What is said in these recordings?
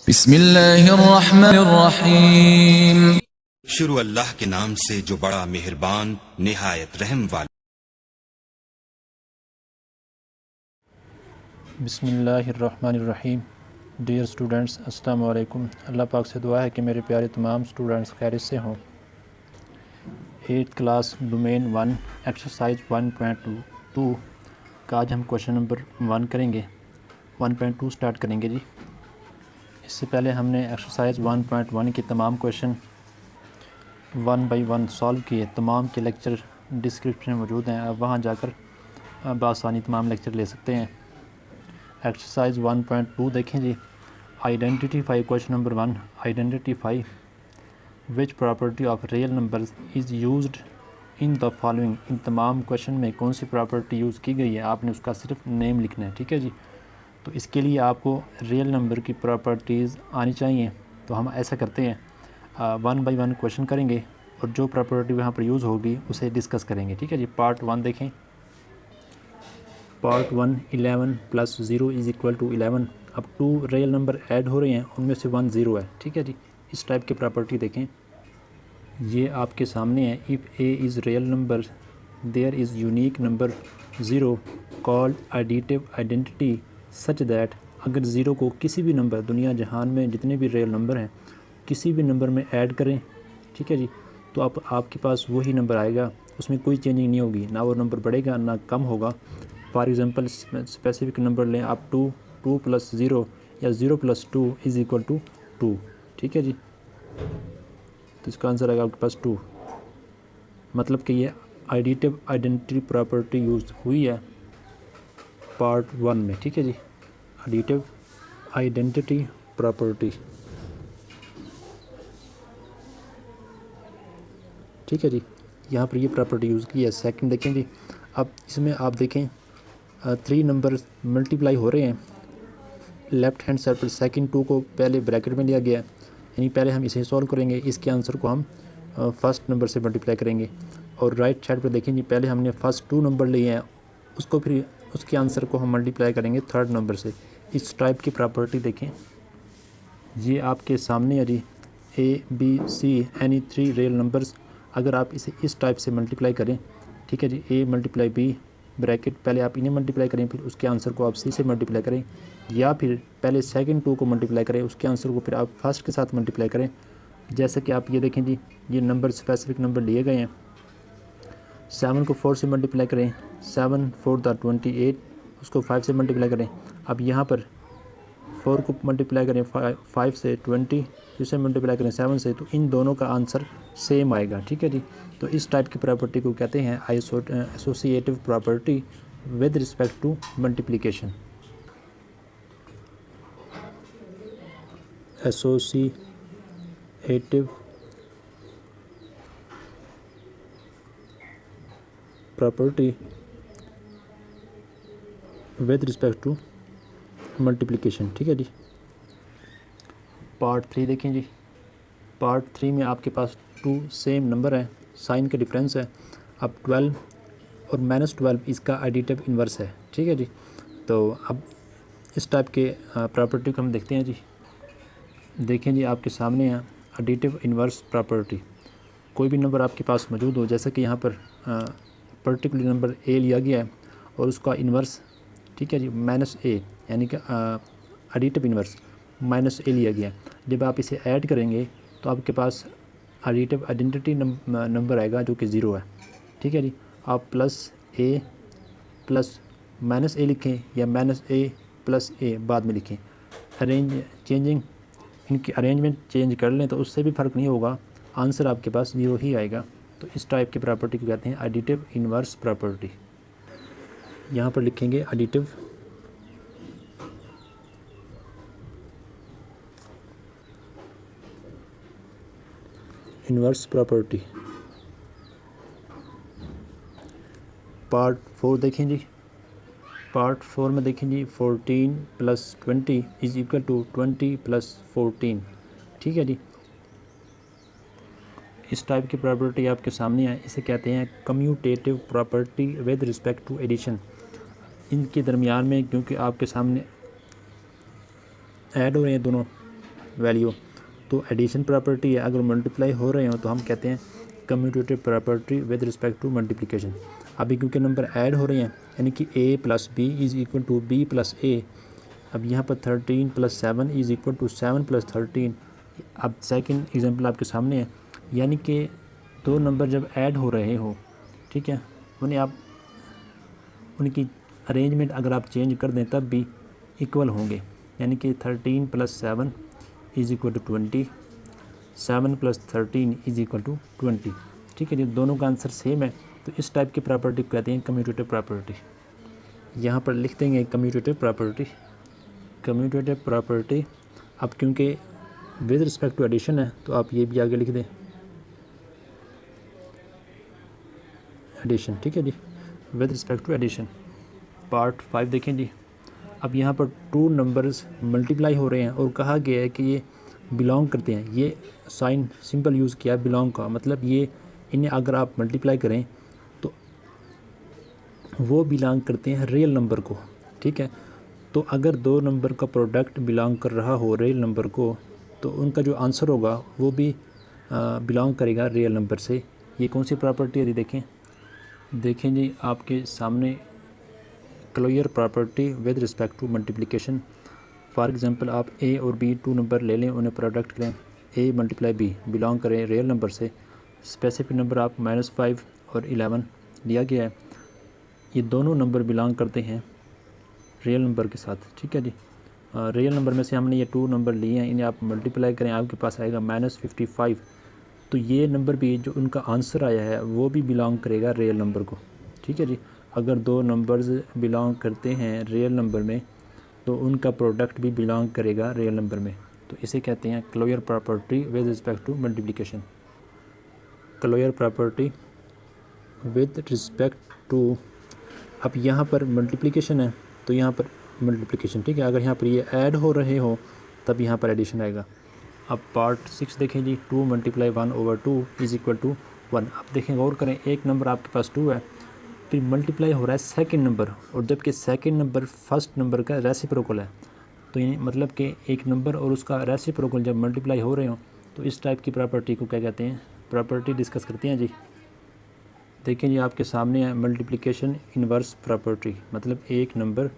बिस्मिल्लाहिर्रहमानिर्रहीम। शुरू अल्लाह के नाम से जो बड़ा मेहरबान निहायत रहम वाला। बिस्मिल्लाहिर्रहमानिर्रहीम। डियर स्टूडेंट्स, अस्सलाम वालेकुम। अल्लाह पाक से दुआ है कि मेरे प्यारे तमाम स्टूडेंट्स खैरियत से हों। 8th क्लास डोमेन 1 एक्सरसाइज 1.2 का आज हम क्वेश्चन नंबर 1 करेंगे। 1.2 स्टार्ट करेंगे जी। इससे पहले हमने एक्सरसाइज 1.1 के तमाम क्वेश्चन 1 बाई 1 सॉल्व किए। तमाम के लेक्चर डिस्क्रिप्शन में मौजूद हैं, आप वहाँ जाकर बआसानी तमाम लेक्चर ले सकते हैं। एक्सरसाइज 1.2 देखें जी। Identify question number 1। Identify which property of real numbers is used in the following. इन तमाम क्वेश्चन में कौन सी प्रॉपर्टी यूज़ की गई है, आपने उसका सिर्फ नेम लिखना है, ठीक है जी। तो इसके लिए आपको रियल नंबर की प्रॉपर्टीज़ आनी चाहिए। तो हम ऐसा करते हैं, 1 बाई 1 क्वेश्चन करेंगे और जो प्रॉपर्टी वहाँ पर यूज़ होगी उसे डिस्कस करेंगे, ठीक है जी। पार्ट 1 देखें। पार्ट 1 11 + 0 = 11। अब 2 रियल नंबर ऐड हो रहे हैं, उनमें से 1 0 है, ठीक है जी। इस टाइप की प्रॉपर्टी देखें, ये आपके सामने है। If A is real number there is unique number 0 called additive identity such that. अगर ज़ीरो को किसी भी नंबर, दुनिया जहान में जितने भी रियल नंबर हैं, किसी भी नंबर में ऐड करें, ठीक है जी, तो आपके पास वही नंबर आएगा, उसमें कोई चेंजिंग नहीं होगी, ना वो नंबर बढ़ेगा ना कम होगा। फॉर एग्ज़ाम्पल स्पेसिफिक नंबर लें आप 2 + 0 या 0 + 2 = 2, ठीक है जी। तो इसका आंसर आएगा आपके पास 2। मतलब कि ये एडिटिव आइडेंटिटी प्रॉपर्टी यूज़ हुई है पार्ट 1 में, ठीक है जी। एडिटिव आइडेंटिटी प्रॉपर्टी, ठीक है जी। यहाँ पर ये प्रॉपर्टी यूज़ की है। सेकंड देखें जी। अब इसमें आप देखें 3 नंबर मल्टीप्लाई हो रहे हैं। लेफ़्ट हैंड साइड पर सेकंड 2 को पहले ब्रैकेट में लिया गया है, यानी पहले हम इसे सॉल्व करेंगे, इसके आंसर को हम फर्स्ट नंबर से मल्टीप्लाई करेंगे। और राइट साइड पर देखें जी, पहले हमने फर्स्ट 2 नंबर लिए हैं, उसको फिर उसके आंसर को हम मल्टीप्लाई करेंगे थर्ड नंबर से। इस टाइप की प्रॉपर्टी देखें, ये आपके सामने है जी। A B C any 3 real numbers, अगर आप इसे इस टाइप से मल्टीप्लाई करें, ठीक है जी। A × B ब्रैकेट, पहले आप इन्हें मल्टीप्लाई करें, फिर उसके आंसर को आप C से मल्टीप्लाई करें, या फिर पहले सेकंड 2 को मल्टीप्लाई करें, उसके आंसर को फिर आप फर्स्ट के साथ मल्टीप्लाई करें। जैसे कि आप ये देखें जी, ये नंबर स्पेसिफिक नंबर लिए गए हैं। 7 को 4 से मल्टीप्लाई करें, 7 4 × 28, उसको 5 से मल्टीप्लाई करें। अब यहाँ पर 4 को मल्टीप्लाई करें 5 से, 20 जिसे मल्टीप्लाई करें 7 से, तो इन दोनों का आंसर सेम आएगा, ठीक है जी। तो इस टाइप की प्रॉपर्टी को कहते हैं associative property with respect to multiplication. Associative property with respect to multiplication, ठीक है जी। पार्ट 3 देखें जी। पार्ट 3 में आपके पास 2 सेम नंबर है, साइन का डिफरेंस है। अब 12 और -12 इसका एडिटिव इन्वर्स है, ठीक है जी। तो अब इस टाइप के प्रॉपर्टी को हम देखते हैं जी। देखें जी, आपके सामने है एडिटिव इन्वर्स प्रॉपर्टी। कोई भी नंबर आपके पास मौजूद हो, जैसे कि यहाँ पर पर्टिकुलर नंबर A लिया गया है और उसका इन्वर्स, ठीक है जी, -A, यानी कि एडिटिव इन्वर्स -A लिया गया। जब आप इसे ऐड करेंगे तो आपके पास एडिटिव आइडेंटिटी नंबर आएगा जो कि 0 है, ठीक है जी। आप +A + -A लिखें या -A + A बाद में लिखें, इनकी अरेंजमेंट चेंज कर लें तो उससे भी फ़र्क नहीं होगा, आंसर आपके पास 0 ही आएगा। तो इस टाइप की प्रॉपर्टी को कहते हैं एडिटिव इन्वर्स प्रॉपर्टी। यहाँ पर लिखेंगे एडिटिव इन्वर्स प्रॉपर्टी। पार्ट 4 देखें जी। पार्ट 4 में देखें जी, 14 + 20 = 20 + 14, ठीक है जी। इस टाइप की प्रॉपर्टी आपके सामने है, इसे कहते हैं commutative property with respect to addition. इनके दरमियान में, क्योंकि आपके सामने ऐड हो रहे हैं दोनों, वैल्यू, तो एडिशन प्रॉपर्टी है। अगर मल्टीप्लाई हो रहे हो तो हम कहते हैं commutative property with respect to multiplication. अभी क्योंकि नंबर ऐड हो रहे हैं यानी कि a plus B is equal to b plus a। अब यहाँ पर 13 plus 7 is equal to 7 plus 13। अब सेकंड एग्जांपल आपके सामने है, यानी कि दो नंबर जब ऐड हो रहे हो, ठीक है, उन्हें आप उनकी अरेंजमेंट अगर आप चेंज कर दें तब भी इक्वल होंगे, यानी कि 13 plus 7 is equal to 20, 7 plus 13 is equal to 20। ठीक है जी, दोनों का आंसर सेम है, तो इस टाइप की प्रॉपर्टी को कहते हैं कम्यूटेटिव प्रॉपर्टी। यहाँ पर लिख देंगे कम्यूटेटिव प्रॉपर्टी, कम्यूटेटिव प्रॉपर्टी। अब क्योंकि विद रिस्पेक्ट टू एडिशन है तो आप ये भी आगे लिख दें एडिशन। ठीक है जी, with respect to addition. Part 5 देखें जी। अब यहाँ पर टू नंबर्स मल्टीप्लाई हो रहे हैं और कहा गया है कि ये बिलोंग करते हैं। ये साइन सिंपल यूज़ किया बिलोंग का, मतलब ये इन्हें अगर आप मल्टीप्लाई करें तो वो बिलोंग करते हैं रियल नंबर को। ठीक है, तो अगर दो नंबर का प्रोडक्ट बिलोंग कर रहा हो रियल नंबर को तो उनका जो आंसर होगा वो भी बिलोंग करेगा रियल नंबर से। ये कौन सी प्रॉपर्टी है देखें जी आपके सामने, closure property with respect to multiplication. For example आप a और b टू नंबर ले लें, उन्हें प्रोडक्ट लें, a मल्टीप्लाई b बिलोंग करें रियल नंबर से। स्पेसिफिक नंबर आप -5 और 11 लिया गया है, ये दोनों नंबर बिलोंग करते हैं रियल नंबर के साथ। ठीक है जी, रियल नंबर में से हमने ये टू नंबर लिए हैं, इन्हें आप मल्टीप्लाई करें, आपके पास आएगा -55। तो ये नंबर भी जो उनका आंसर आया है वो भी बिलोंग करेगा रियल नंबर को। ठीक है जी, अगर दो नंबर्स बिलोंग करते हैं रियल नंबर में तो उनका प्रोडक्ट भी बिलोंग करेगा रियल नंबर में, तो इसे कहते हैं closure property with respect to multiplication. Closure property with respect to, अब यहाँ पर मल्टीप्लिकेशन है तो यहाँ पर मल्टीप्लिकेशन, ठीक है, अगर यहाँ पर ये ऐड हो रहे हो तब यहाँ पर एडिशन आएगा। अब पार्ट 6 देखें जी, 2 मल्टीप्लाई 1/2 इज़ इक्वल टू 1। अब देखें, गौर करें, एक नंबर आपके पास 2 है, फिर मल्टीप्लाई हो रहा है सेकंड नंबर, और जबकि सेकंड नंबर फर्स्ट नंबर का रेसिप्रोकल है, तो ये मतलब कि एक नंबर और उसका रेसिप्रोकल जब मल्टीप्लाई हो रहे हो तो इस टाइप की प्रॉपर्टी को क्या कहते हैं, प्रॉपर्टी डिस्कस करते हैं जी। देखें जी आपके सामने है मल्टीप्लिकेशन इन्वर्स प्रॉपर्टी, मतलब एक नंबर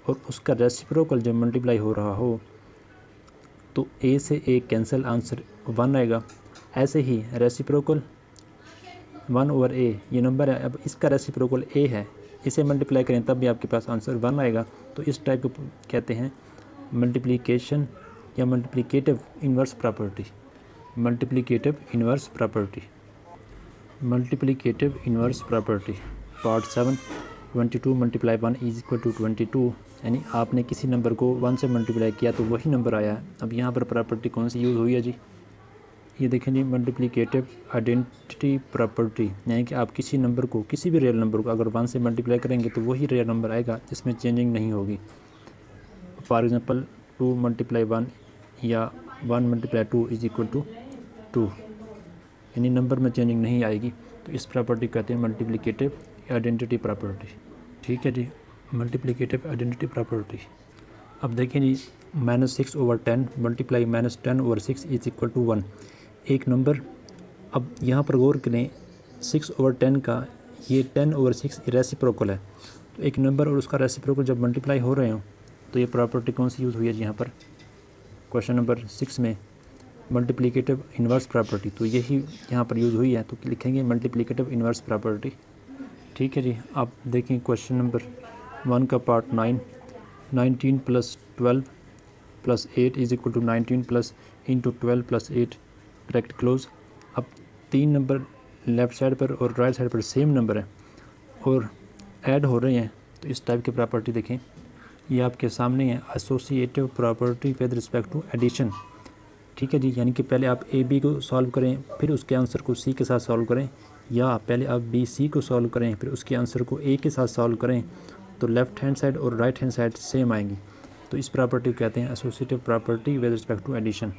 और उसका रेसिप्रोकल जब मल्टीप्लाई हो रहा हो तो a से a कैंसिल, आंसर 1 आएगा। ऐसे ही रेसिप्रोकल 1/a ये नंबर है, अब इसका रेसिप्रोकल a है, इसे मल्टीप्लाई करें तब भी आपके पास आंसर 1 आएगा। तो इस टाइप को कहते हैं मल्टीप्लिकेशन या multiplicative inverse property. Multiplicative inverse property, multiplicative inverse property. Part 7, 22 multiply 1 is equal to 22, यानी आपने किसी नंबर को 1 से मल्टीप्लाई किया तो वही नंबर आया है। अब यहाँ पर प्रॉपर्टी कौन सी यूज़ हुई है जी, ये देखें जी, मल्टीप्लिकेटिव आइडेंटिटी प्रॉपर्टी, यानी कि आप किसी नंबर को, किसी भी रियल नंबर को अगर 1 से मल्टीप्लाई करेंगे तो वही रियल नंबर आएगा, जिसमें चेंजिंग नहीं होगी। फॉर एग्जांपल 2 मल्टीप्लाई 1 या 1 मल्टीप्लाई 2 इज इक्वल टू 2, यानी नंबर में चेंजिंग नहीं आएगी। तो इस प्रॉपर्टी कहते हैं मल्टीप्लिकेटिव आइडेंटिटी प्रॉपर्टी। ठीक है जी, मल्टीप्लिकेटिव आइडेंटिटी प्रॉपर्टी। अब देखें जी, -6/10 मल्टीप्लाई -10/6 इज इक्वल टू 1, एक नंबर। अब यहाँ पर गौर करें, 6/10 का ये 10/6 रेसिप्रोकल है, तो एक नंबर और उसका रेसिप्रोकल जब मल्टीप्लाई हो रहे हो तो ये प्रॉपर्टी कौन सी यूज़ हुई है जी यहाँ पर क्वेश्चन नंबर 6 में, मल्टीप्लिकेटिव इन्वर्स प्रॉपर्टी, तो यही यहाँ पर यूज़ हुई है, तो लिखेंगे मल्टीप्लिकेटिव इन्वर्स प्रॉपर्टी। ठीक है जी, आप देखें क्वेश्चन नंबर 1 का पार्ट 9, 19 + 12 + 8 इज इक्वल टू 19 प्लस इंटू 12 + 8 ब्रैकेट क्लोज। अब 3 नंबर लेफ़्ट साइड पर और राइट साइड पर सेम नंबर है और ऐड हो रहे हैं, तो इस टाइप की प्रॉपर्टी देखें, ये आपके सामने है, associative property with respect to addition. ठीक है जी, यानी कि पहले आप ए बी को सॉल्व करें फिर उसके आंसर को सी के साथ सॉल्व करें, या पहले आप बी सी को सॉल्व करें फिर उसके आंसर को ए के साथ सॉल्व करें, तो लेफ़्ट हैंड साइड और राइट हैंड साइड सेम आएंगी। तो इस प्रॉपर्टी को कहते हैं associative property with respect to addition,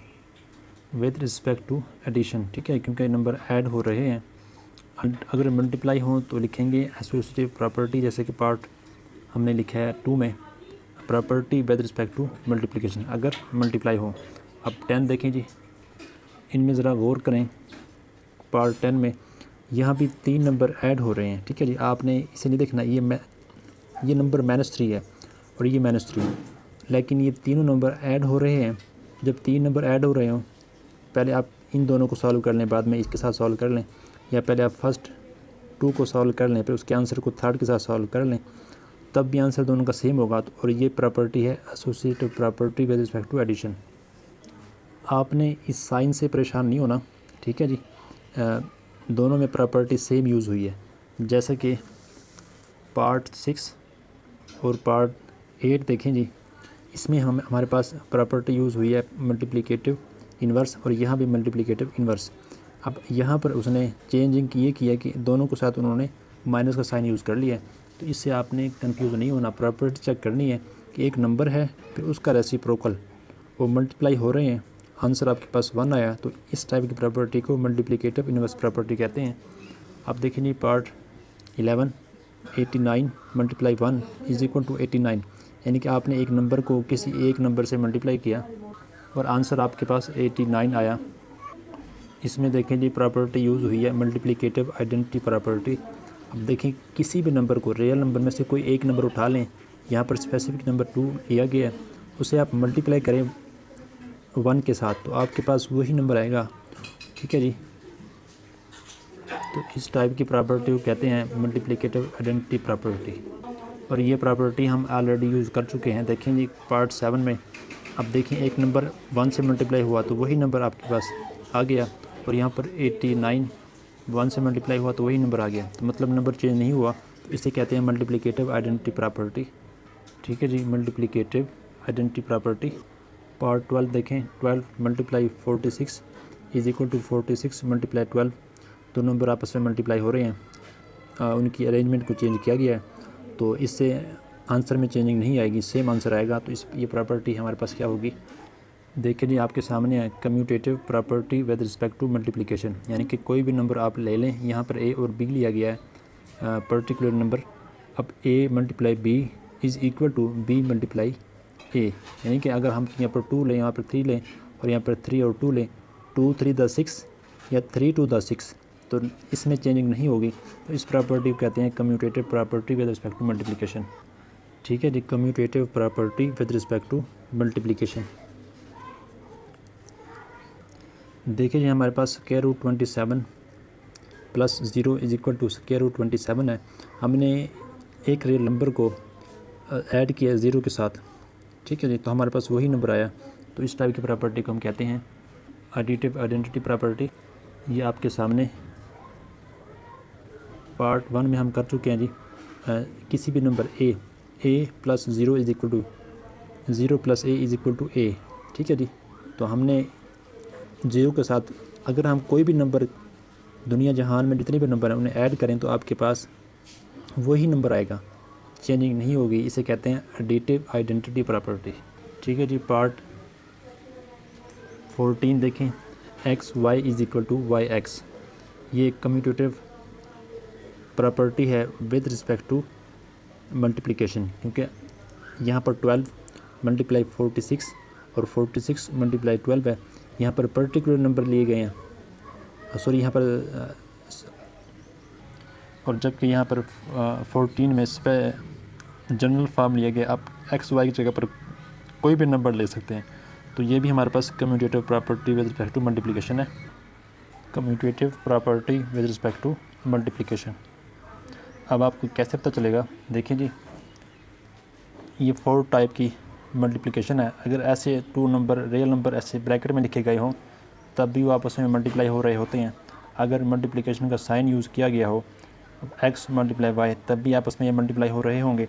with respect to addition. ठीक है, क्योंकि नंबर ऐड हो रहे हैं, अगर मल्टीप्लाई हो तो लिखेंगे एसोसिएटिव प्रॉपर्टी, जैसे कि पार्ट हमने लिखा है 2 में, property with respect to multiplication अगर मल्टीप्लाई हो। अब 10 देखें जी, इनमें ज़रा गौर करें। पार्ट 10 में यहाँ भी 3 नंबर ऐड हो रहे हैं, ठीक है जी। आपने इसे नहीं देखना, ये नंबर -3 है और ये -3 है, लेकिन ये तीनों नंबर ऐड हो रहे हैं। जब 3 नंबर ऐड हो रहे हों, पहले आप इन दोनों को सॉल्व कर लें, बाद में इसके साथ सॉल्व कर लें, या पहले आप फर्स्ट 2 को सॉल्व कर लें, फिर उसके आंसर को थर्ड के साथ सॉल्व कर लें, तब भी आंसर दोनों का सेम होगा। और ये प्रॉपर्टी है associative property with respect to addition. आपने इस साइन से परेशान नहीं होना, ठीक है जी। दोनों में प्रॉपर्टी सेम यूज़ हुई है, जैसे कि पार्ट 6 और पार्ट 8 देखें जी, इसमें हमारे पास प्रॉपर्टी यूज़ हुई है मल्टीप्लिकेटिव इन्वर्स, और यहाँ भी मल्टीप्लिकेटिव इन्वर्स। अब यहाँ पर उसने चेंजिंग ये किया कि दोनों के साथ उन्होंने माइनस का साइन यूज़ कर लिया है। तो इससे आपने कंफ्यूज नहीं होना, प्रॉपर्टी चेक करनी है कि एक नंबर है, फिर उसका रेसिप्रोकल, वो मल्टीप्लाई हो रहे हैं, आंसर आपके पास 1 आया, तो इस टाइप की प्रॉपर्टी को मल्टीप्लिकेटिव इन्वर्स प्रॉपर्टी कहते हैं। अब देखिए जी, पार्ट 11 89 × 1 = 89, यानी कि आपने एक नंबर को किसी एक नंबर से मल्टीप्लाई किया और आंसर आपके पास 89 आया। इसमें देखें जी, प्रॉपर्टी यूज़ हुई है मल्टीप्लिकेटिव आइडेंटिटी प्रॉपर्टी। अब देखें, किसी भी नंबर को, रियल नंबर में से कोई एक नंबर उठा लें, यहाँ पर स्पेसिफिक नंबर 2 लिया गया है, उसे आप मल्टीप्लाई करें 1 के साथ, तो आपके पास वही नंबर आएगा, ठीक है जी। तो इस टाइप की प्रॉपर्टी को कहते हैं मल्टीप्लिकेटिव आइडेंटिटी प्रॉपर्टी, और ये प्रॉपर्टी हम ऑलरेडी यूज़ कर चुके हैं। देखें जी, पार्ट 7 में अब देखें, एक नंबर 1 से मल्टीप्लाई हुआ तो वही नंबर आपके पास आ गया, और यहाँ पर 89 1 से मल्टीप्लाई हुआ तो वही नंबर आ गया, तो मतलब नंबर चेंज नहीं हुआ, तो इसे कहते हैं मल्टीप्लिकेटिव आइडेंटिटी प्रॉपर्टी, ठीक है जी। Multiplicative identity property. पार्ट 12 देखें, 12 × 46 = 46 × 12, दो नंबर आपस में मल्टीप्लाई हो रहे हैं, उनकी अरेंजमेंट को चेंज किया गया है, तो इससे आंसर में चेंजिंग नहीं आएगी, सेम आंसर आएगा। तो ये प्रॉपर्टी हमारे पास क्या होगी, देखिए जी, आपके सामने है commutative property with respect to multiplication, यानी कि कोई भी नंबर आप ले लें, यहाँ पर a और b लिया गया है, पर्टिकुलर नंबर। अब a × b = b × a, यानी कि अगर हम यहाँ पर 2 लें, यहाँ पर 3 लें, और यहाँ पर 3 और 2 लें, 2 3 द 6 या 3 2 द 6, तो इसमें चेंजिंग नहीं होगी। तो इस प्रॉपर्टी को कहते हैं commutative property with respect to multiplication, ठीक है जी। Commutative property with respect to multiplication. देखिए जी, हमारे पास √27 + 0 = √27 है। हमने एक रियल नंबर को ऐड किया 0 के साथ, ठीक है जी, तो हमारे पास वही नंबर आया। तो इस टाइप की प्रॉपर्टी को हम कहते हैं एडिटिव आइडेंटिटी प्रॉपर्टी। ये आपके सामने पार्ट 1 में हम कर चुके हैं जी। किसी भी नंबर a + 0 = 0 + a = a, ठीक है जी। तो हमने 0 के साथ अगर हम कोई भी नंबर दुनिया जहान में जितने भी नंबर हैं उन्हें ऐड करें तो आपके पास वही नंबर आएगा, चेंजिंग नहीं होगी। इसे कहते हैं एडिटिव आइडेंटिटी प्रॉपर्टी, ठीक है जी। पार्ट 14 देखें, xy = yx, ये कम्यूटेटिव प्रॉपर्टी है विद रिस्पेक्ट टू मल्टीप्लिकेशन, क्योंकि यहाँ पर 12 × 46 और 46 × 12 है। यहाँ पर पर्टिकुलर नंबर लिए गए हैं, सॉरी यहाँ पर, और जबकि यहाँ पर 14 में इस पर जनरल फॉर्म लिया गया। आप एक्स वाई की जगह पर कोई भी नंबर ले सकते हैं। तो ये भी हमारे पास commutative property with respect to multiplication है, commutative property with respect to multiplication. अब आपको कैसे पता चलेगा, देखिए जी, ये 4 टाइप की मल्टीप्लिकेशन है। अगर ऐसे 2 नंबर रियल नंबर ऐसे ब्रैकेट में लिखे गए हों तब भी वो आपस में मल्टीप्लाई हो रहे होते हैं। अगर मल्टीप्लिकेशन का साइन यूज़ किया गया हो, x × y, तब भी आपस में ये मल्टीप्लाई हो रहे होंगे।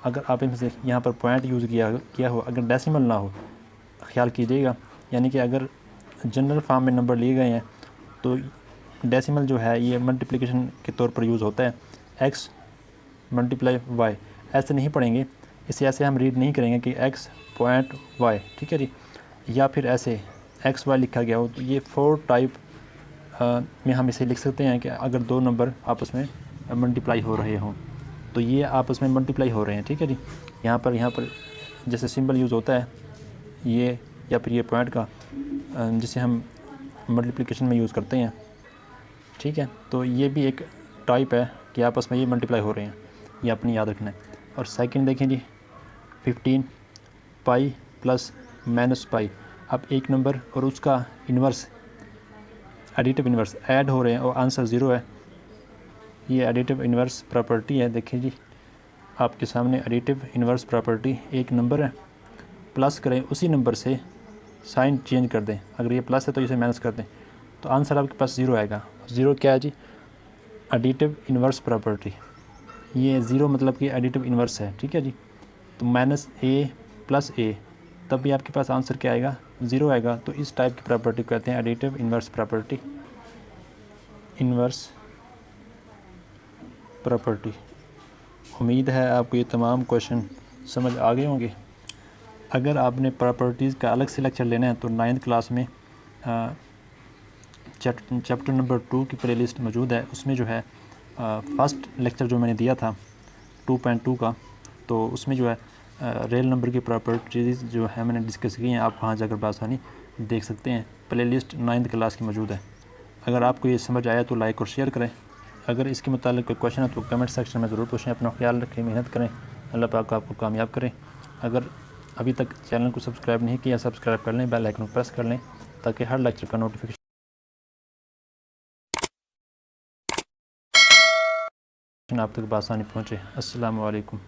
अगर आप इनमें से यहाँ पर पॉइंट यूज़ किया हो, अगर डेसिमल ना हो, ख्याल कीजिएगा, यानी कि अगर जनरल फॉर्म में नंबर लिए गए हैं तो डेसिमल जो है ये मल्टीप्लिकेशन के तौर पर यूज़ होता है, x × y। ऐसे नहीं पढ़ेंगे, इसे ऐसे हम रीड नहीं करेंगे कि x.y, ठीक है जी, या फिर ऐसे xy लिखा गया हो। तो ये 4 टाइप में हम इसे लिख सकते हैं कि अगर 2 नंबर आपस में मल्टीप्लाई हो रहे हों तो ये आपस में मल्टीप्लाई हो रहे हैं, ठीक है जी। यहाँ पर जैसे सिंबल यूज़ होता है ये या फिर ये पॉइंट का, जिसे हम मल्टीप्लिकेशन में यूज़ करते हैं, ठीक है। तो ये भी एक टाइप है कि आपस में ये मल्टीप्लाई हो रहे हैं, ये अपनी याद रखना है। और सेकंड देखें जी 15 पाई प्लस माइनस पाई। अब एक नंबर और उसका इन्वर्स, एडिटिव इन्वर्स ऐड हो रहे हैं और आंसर ज़ीरो है। ये एडिटिव इन्वर्स प्रॉपर्टी है। देखिए जी आपके सामने एडिटिव इन्वर्स प्रॉपर्टी, एक नंबर है, प्लस करें उसी नंबर से साइन चेंज कर दें, अगर ये प्लस है तो इसे माइनस कर दें, तो आंसर आपके पास ज़ीरो आएगा। ज़ीरो क्या है जी? Additive inverse property. ये ज़ीरो मतलब कि एडिटिव इन्वर्स है, ठीक है जी। तो माइनस ए प्लस ए, तब भी आपके पास आंसर क्या आएगा? ज़ीरो आएगा। तो इस टाइप की प्रॉपर्टी को कहते हैं additive inverse property, inverse property. उम्मीद है आपको ये तमाम क्वेश्चन समझ आ गए होंगे। अगर आपने प्रॉपर्टीज़ का अलग से लेक्चर लेना है तो 9th क्लास में चैप्टर नंबर 2 की प्लेलिस्ट मौजूद है। उसमें जो है फर्स्ट लेक्चर जो मैंने दिया था 2.2 का, तो उसमें जो है रियल नंबर की प्रॉपर्टीज़ जो है मैंने डिस्कस की हैं। आप वहाँ जाकर बासानी देख सकते हैं। प्लेलिस्ट 9th क्लास की मौजूद है। अगर आपको ये समझ आया तो लाइक और शेयर करें। अगर इसके मुतालिक कोई क्वेश्चन है तो कमेंट सेक्शन में ज़रूर पूछें। अपना ख्याल रखें, मेहनत करें, अल्लाह पाक आपको कामयाब करें। अगर अभी तक चैनल को सब्सक्राइब नहीं किया, सब्सक्राइब कर लें, बेल आइकन प्रेस कर लें ताकि हर लेक्चर का नोटिफिकेशन आप तक बआसानी पहुँचे। अस्सलामु अलैकुम।